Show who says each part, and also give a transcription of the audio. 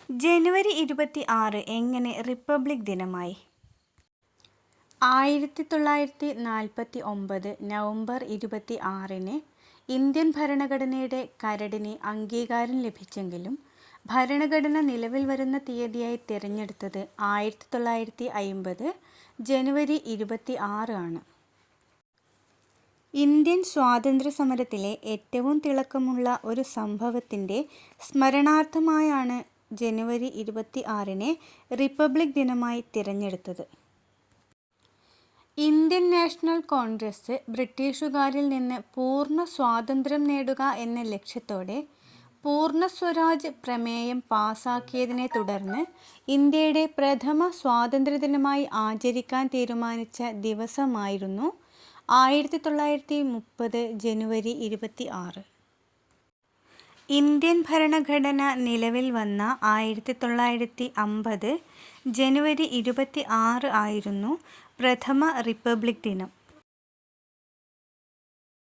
Speaker 1: ജനുവരി 26 എങ്ങനെ റിപ്പബ്ലിക് ദിനമായി? 1949 November 26-ന് Indian ഭരണഘടനയുടെ കരടിന് അംഗീകാരം ലഭിച്ചെങ്കിലും ഭരണഘടന നിലവിൽ വരുന്ന തീയതിയായി തിരഞ്ഞെടുത്തത് 1950 ജനുവരി 26 ആണ്. ഇന്ത്യൻ സ്വാതന്ത്ര്യ സമരത്തിലെ ഏറ്റവും തിളക്കമുള്ള ഒരു സംഭവത്തിൻ്റെ സ്മരണാർത്ഥമായാണ് ജനുവരി 26-നെ റിപ്പബ്ലിക് ദിനമായി തിരഞ്ഞെടുത്തത്. ഇന്ത്യൻ നാഷണൽ കോൺഗ്രസ് ബ്രിട്ടീഷുകാരിൽ നിന്ന് പൂർണ്ണ സ്വാതന്ത്ര്യം നേടുക എന്ന ലക്ഷ്യത്തോടെ പൂർണ്ണ സ്വരാജ് പ്രമേയം പാസാക്കിയതിനെ തുടർന്ന് ഇന്ത്യയുടെ പ്രഥമ സ്വാതന്ത്ര്യദിനമായി ആചരിക്കാൻ തീരുമാനിച്ച ദിവസമായിരുന്നു 1930 ജനുവരി 26. ഇന്ത്യൻ ഭരണഘടന നിലവിൽ വന്ന 1950 ജനുവരി 26 ആയിരുന്നു പ്രഥമ റിപ്പബ്ലിക് ദിനം.